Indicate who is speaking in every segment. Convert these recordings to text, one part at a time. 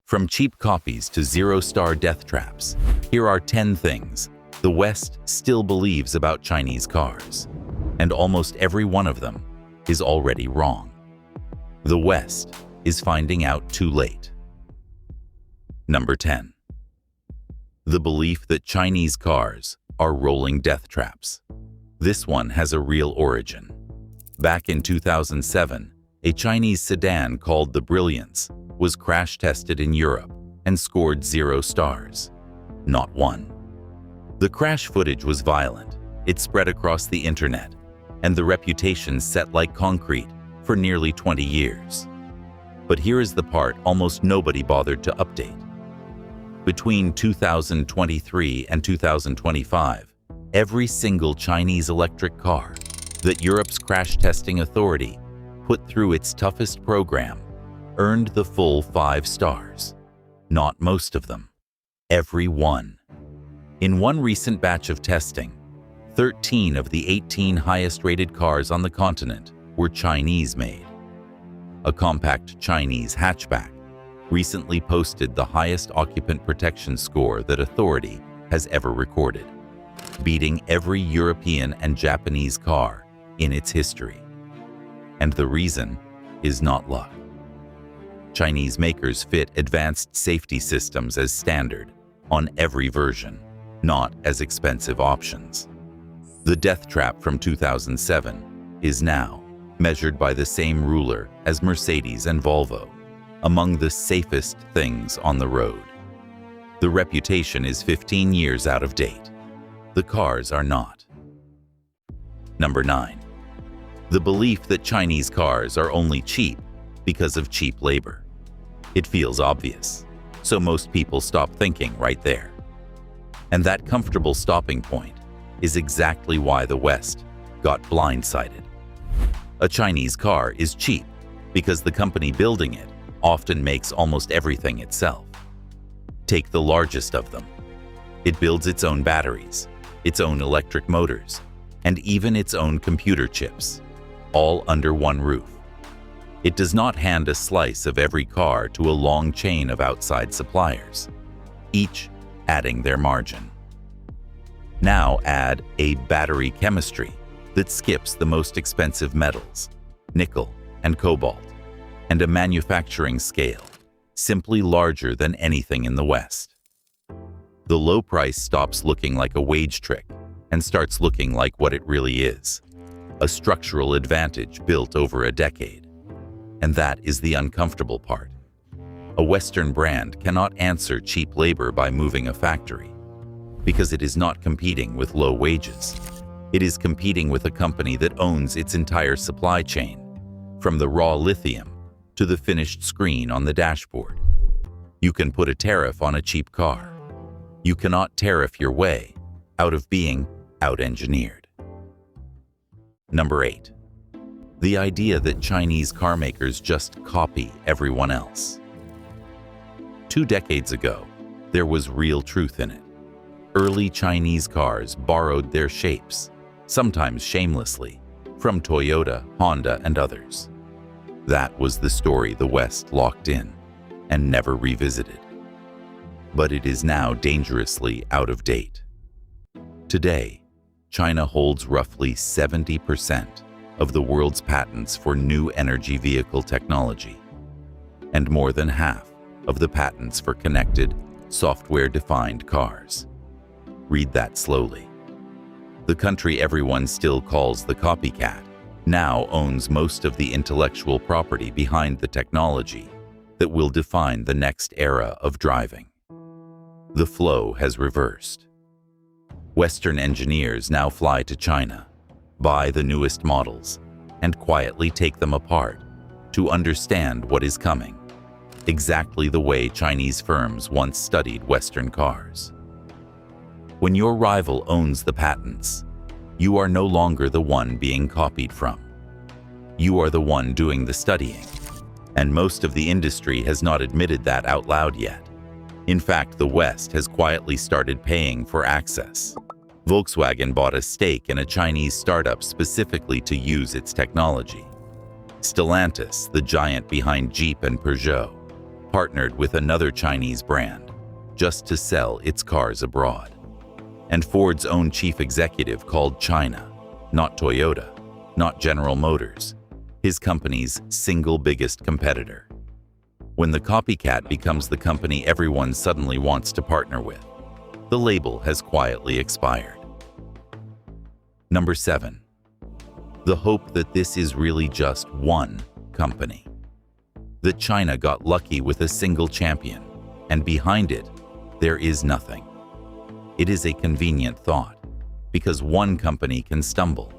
Speaker 1: From cheap copies to zero-star death traps, here are 10 things the West still believes about Chinese cars. And almost every one of them is already wrong. The West is finding out too late. Number 10. The belief that Chinese cars are rolling death traps. This one has a real origin. Back in 2007, a Chinese sedan called the Brilliance was crash-tested in Europe and scored 0 stars. Not one. The crash footage was violent, it spread across the internet, and the reputation set like concrete for nearly 20 years. But here is the part almost nobody bothered to update. Between 2023 and 2025, every single Chinese electric car that Europe's crash testing authority put through its toughest program earned the full 5 stars. Not most of them. Every one. In one recent batch of testing, 13 of the 18 highest-rated cars on the continent were Chinese-made. A compact Chinese hatchback recently posted the highest occupant protection score that authority has ever recorded, beating every European and Japanese car in its history. And the reason is not luck. Chinese makers fit advanced safety systems as standard on every version, not as expensive options. The death trap from 2007 is now measured by the same ruler as Mercedes and Volvo, among the safest things on the road. The reputation is 15 years out of date. The cars are not. Number 9. The belief that Chinese cars are only cheap because of cheap labor. It feels obvious, so most people stop thinking right there. And that comfortable stopping point is exactly why the West got blindsided. A Chinese car is cheap because the company building it often makes almost everything itself. Take the largest of them. It builds its own batteries, its own electric motors, and even its own computer chips, all under one roof. It does not hand a slice of every car to a long chain of outside suppliers, each adding their margin. Now add a battery chemistry that skips the most expensive metals, nickel and cobalt, and a manufacturing scale simply larger than anything in the West. The low price stops looking like a wage trick and starts looking like what it really is, a structural advantage built over a decade. And that is the uncomfortable part. A Western brand cannot answer cheap labor by moving a factory, because it is not competing with low wages. It is competing with a company that owns its entire supply chain, from the raw lithium to the finished screen on the dashboard. You can put a tariff on a cheap car. You cannot tariff your way out of being out-engineered. Number 8. The idea that Chinese car makers just copy everyone else. 2 decades ago, there was real truth in it. Early Chinese cars borrowed their shapes, sometimes shamelessly, from Toyota, Honda, and others. That was the story the West locked in and never revisited. But it is now dangerously out of date. Today, China holds roughly 70% of the world's patents for new energy vehicle technology, and more than half of the patents for connected, software-defined cars. Read that slowly. The country everyone still calls the copycat now owns most of the intellectual property behind the technology that will define the next era of driving. The flow has reversed. Western engineers now fly to China, buy the newest models, and quietly take them apart to understand what is coming, exactly the way Chinese firms once studied Western cars. When your rival owns the patents, you are no longer the one being copied from. You are the one doing the studying, and most of the industry has not admitted that out loud yet. In fact, the West has quietly started paying for access. Volkswagen bought a stake in a Chinese startup specifically to use its technology. Stellantis, the giant behind Jeep and Peugeot, partnered with another Chinese brand just to sell its cars abroad. And Ford's own chief executive called China, not Toyota, not General Motors, his company's single biggest competitor. When the copycat becomes the company everyone suddenly wants to partner with, the label has quietly expired. Number 7. The hope that this is really just one company. That China got lucky with a single champion, and behind it, there is nothing. It is a convenient thought, because one company can stumble.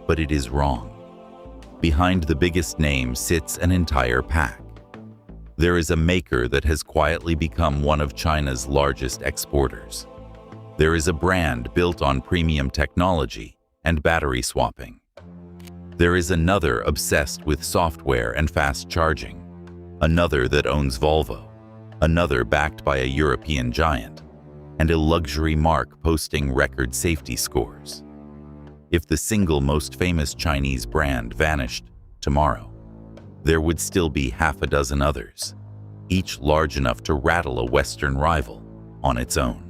Speaker 1: But it is wrong. Behind the biggest name sits an entire pack. There is a maker that has quietly become one of China's largest exporters. There is a brand built on premium technology and battery swapping. There is another obsessed with software and fast charging, another that owns Volvo, another backed by a European giant, and a luxury marque posting record safety scores. If the single most famous Chinese brand vanished tomorrow, there would still be half a dozen others, each large enough to rattle a Western rival on its own.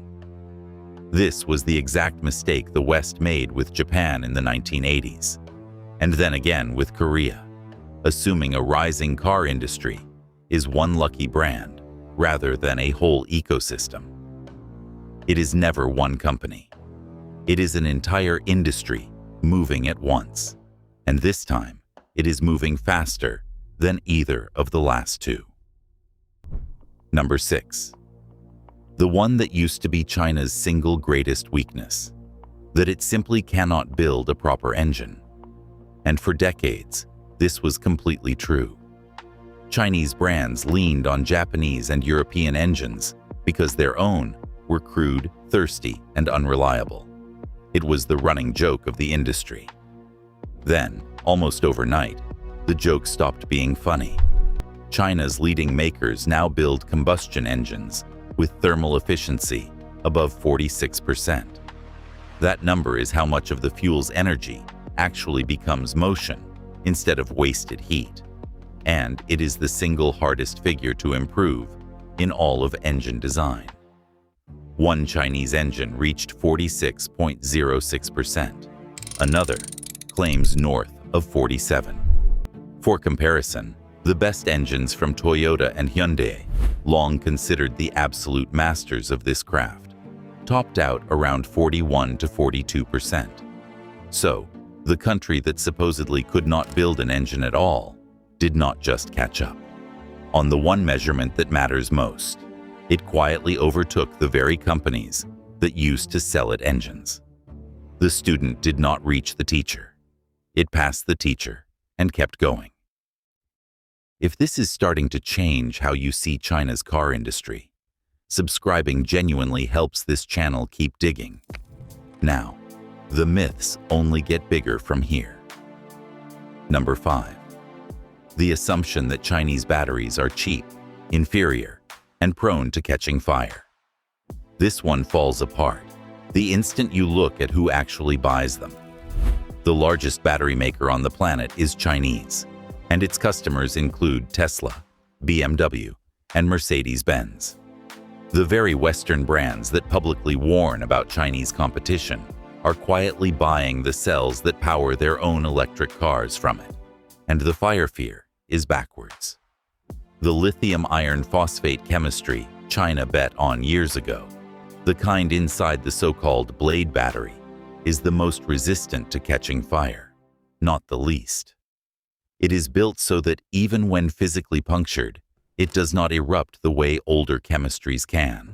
Speaker 1: This was the exact mistake the West made with Japan in the 1980s, and then again with Korea, assuming a rising car industry is one lucky brand rather than a whole ecosystem. It is never one company. It is an entire industry moving at once, and this time it is moving faster than either of the last two. Number 6. The one that used to be China's single greatest weakness, that it simply cannot build a proper engine. And for decades, this was completely true. Chinese brands leaned on Japanese and European engines because their own were crude, thirsty, and unreliable. It was the running joke of the industry. Then, almost overnight, the joke stopped being funny. China's leading makers now build combustion engines with thermal efficiency above 46%. That number is how much of the fuel's energy actually becomes motion instead of wasted heat. And it is the single hardest figure to improve in all of engine design. One Chinese engine reached 46.06%. Another claims north of 47%. For comparison, the best engines from Toyota and Hyundai, long considered the absolute masters of this craft, topped out around 41 to 42%. So, the country that supposedly could not build an engine at all did not just catch up. On the one measurement that matters most, it quietly overtook the very companies that used to sell it engines. The student did not reach the teacher. It passed the teacher and kept going. If this is starting to change how you see China's car industry, subscribing genuinely helps this channel keep digging. Now, the myths only get bigger from here. Number 5. The assumption that Chinese batteries are cheap, inferior, and prone to catching fire. This one falls apart the instant you look at who actually buys them. The largest battery maker on the planet is Chinese, and its customers include Tesla, BMW, and Mercedes-Benz. The very Western brands that publicly warn about Chinese competition are quietly buying the cells that power their own electric cars from it, and the fire fear is backwards. The lithium iron phosphate chemistry China bet on years ago, the kind inside the so-called blade battery, is the most resistant to catching fire, not the least. It is built so that even when physically punctured, it does not erupt the way older chemistries can.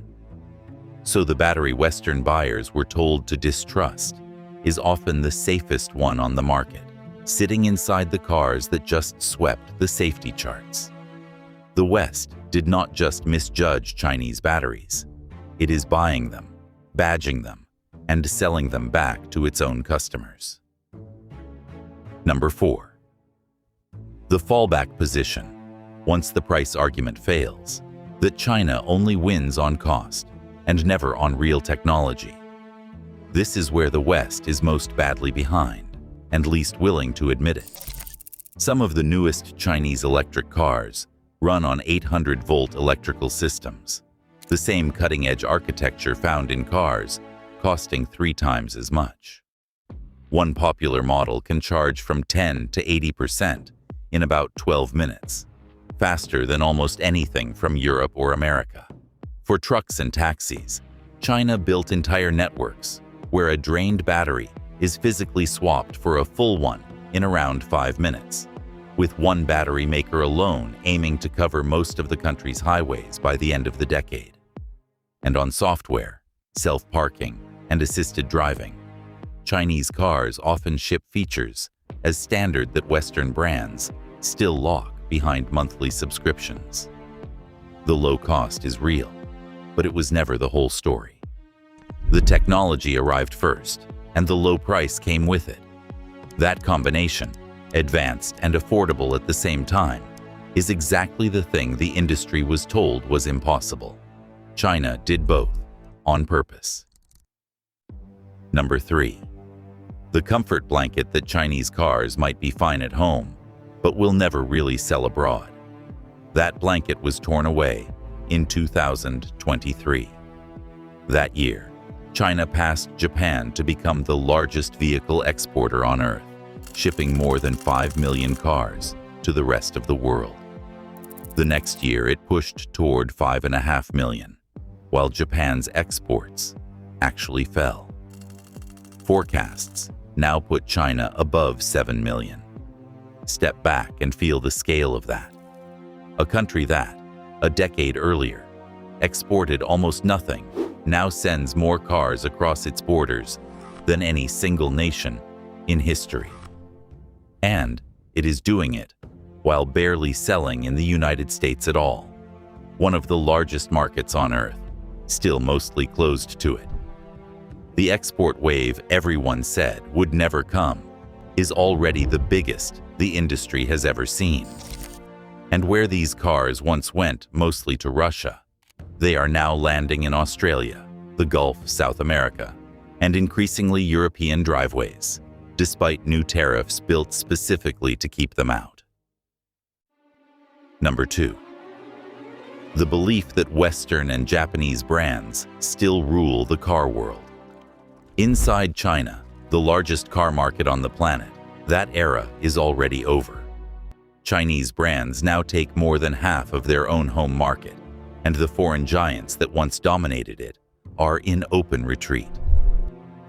Speaker 1: So the battery Western buyers were told to distrust is often the safest one on the market, sitting inside the cars that just swept the safety charts. The West did not just misjudge Chinese batteries. It is buying them, badging them, and selling them back to its own customers. Number 4. The fallback position, once the price argument fails, that China only wins on cost and never on real technology. This is where the West is most badly behind and least willing to admit it. Some of the newest Chinese electric cars run on 800-volt electrical systems, the same cutting-edge architecture found in cars, costing 3 times as much. One popular model can charge from 10 to 80% in about 12 minutes, faster than almost anything from Europe or America. For trucks and taxis, China built entire networks where a drained battery is physically swapped for a full one in around 5 minutes, with one battery maker alone aiming to cover most of the country's highways by the end of the decade. And on software, self-parking, and assisted driving, Chinese cars often ship features as standard that Western brands still lock behind monthly subscriptions. The low cost is real, but it was never the whole story. The technology arrived first, and the low price came with it. That combination, advanced and affordable at the same time, is exactly the thing the industry was told was impossible. China did both, on purpose. Number 3. The comfort blanket that Chinese cars might be fine at home, but will never really sell abroad. That blanket was torn away in 2023. That year, China passed Japan to become the largest vehicle exporter on Earth, shipping more than 5 million cars to the rest of the world. The next year, it pushed toward 5.5 million, while Japan's exports actually fell. Forecasts now put China above 7 million. Step back and feel the scale of that. A country that, a decade earlier, exported almost nothing, now sends more cars across its borders than any single nation in history. And it is doing it while barely selling in the United States at all, one of the largest markets on Earth, still mostly closed to it. The export wave everyone said would never come is already the biggest the industry has ever seen. And where these cars once went, mostly to Russia, they are now landing in Australia, the Gulf, South America, and increasingly European driveways, despite new tariffs built specifically to keep them out. Number 2. The belief that Western and Japanese brands still rule the car world. Inside China, the largest car market on the planet, that era is already over. Chinese brands now take more than half of their own home market, and the foreign giants that once dominated it are in open retreat.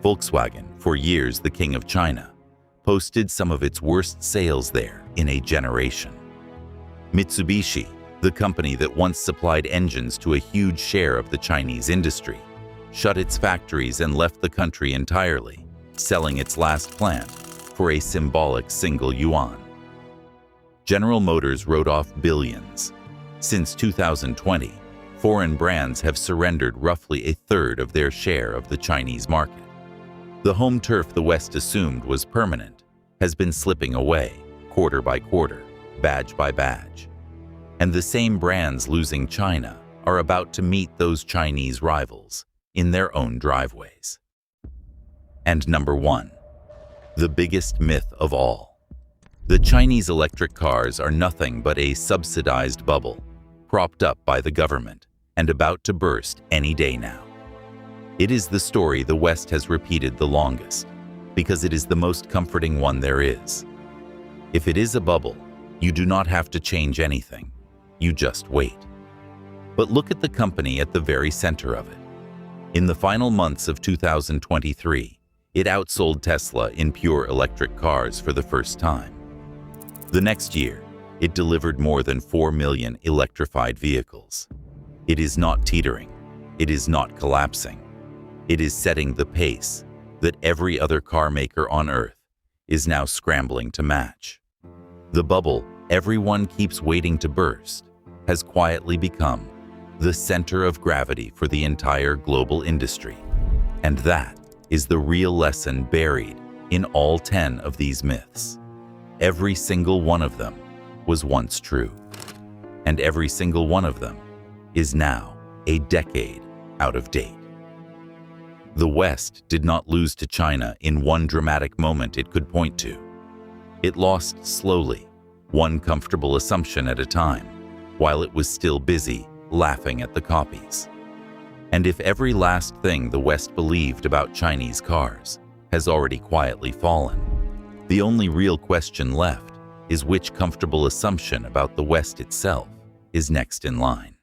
Speaker 1: Volkswagen, for years the king of China, posted some of its worst sales there in a generation. Mitsubishi, the company that once supplied engines to a huge share of the Chinese industry, shut its factories and left the country entirely, selling its last plant for a symbolic single yuan. General Motors wrote off billions. Since 2020, foreign brands have surrendered roughly a third of their share of the Chinese market. The home turf the West assumed was permanent has been slipping away, quarter by quarter, badge by badge. And the same brands losing China are about to meet those Chinese rivals in their own driveways. And number 1, the biggest myth of all. The Chinese electric cars are nothing but a subsidized bubble, propped up by the government and about to burst any day now. It is the story the West has repeated the longest, because it is the most comforting one there is. If it is a bubble, you do not have to change anything. You just wait. But look at the company at the very center of it. In the final months of 2023, it outsold Tesla in pure electric cars for the first time. The next year, it delivered more than 4 million electrified vehicles. It is not teetering. It is not collapsing. It is setting the pace that every other car maker on Earth is now scrambling to match. The bubble everyone keeps waiting to burst has quietly become the center of gravity for the entire global industry. And that is the real lesson buried in all 10 of these myths. Every single one of them was once true. And every single one of them is now a decade out of date. The West did not lose to China in one dramatic moment it could point to. It lost slowly, one comfortable assumption at a time, while it was still busy laughing at the copies. And if every last thing the West believed about Chinese cars has already quietly fallen, the only real question left is which comfortable assumption about the West itself is next in line.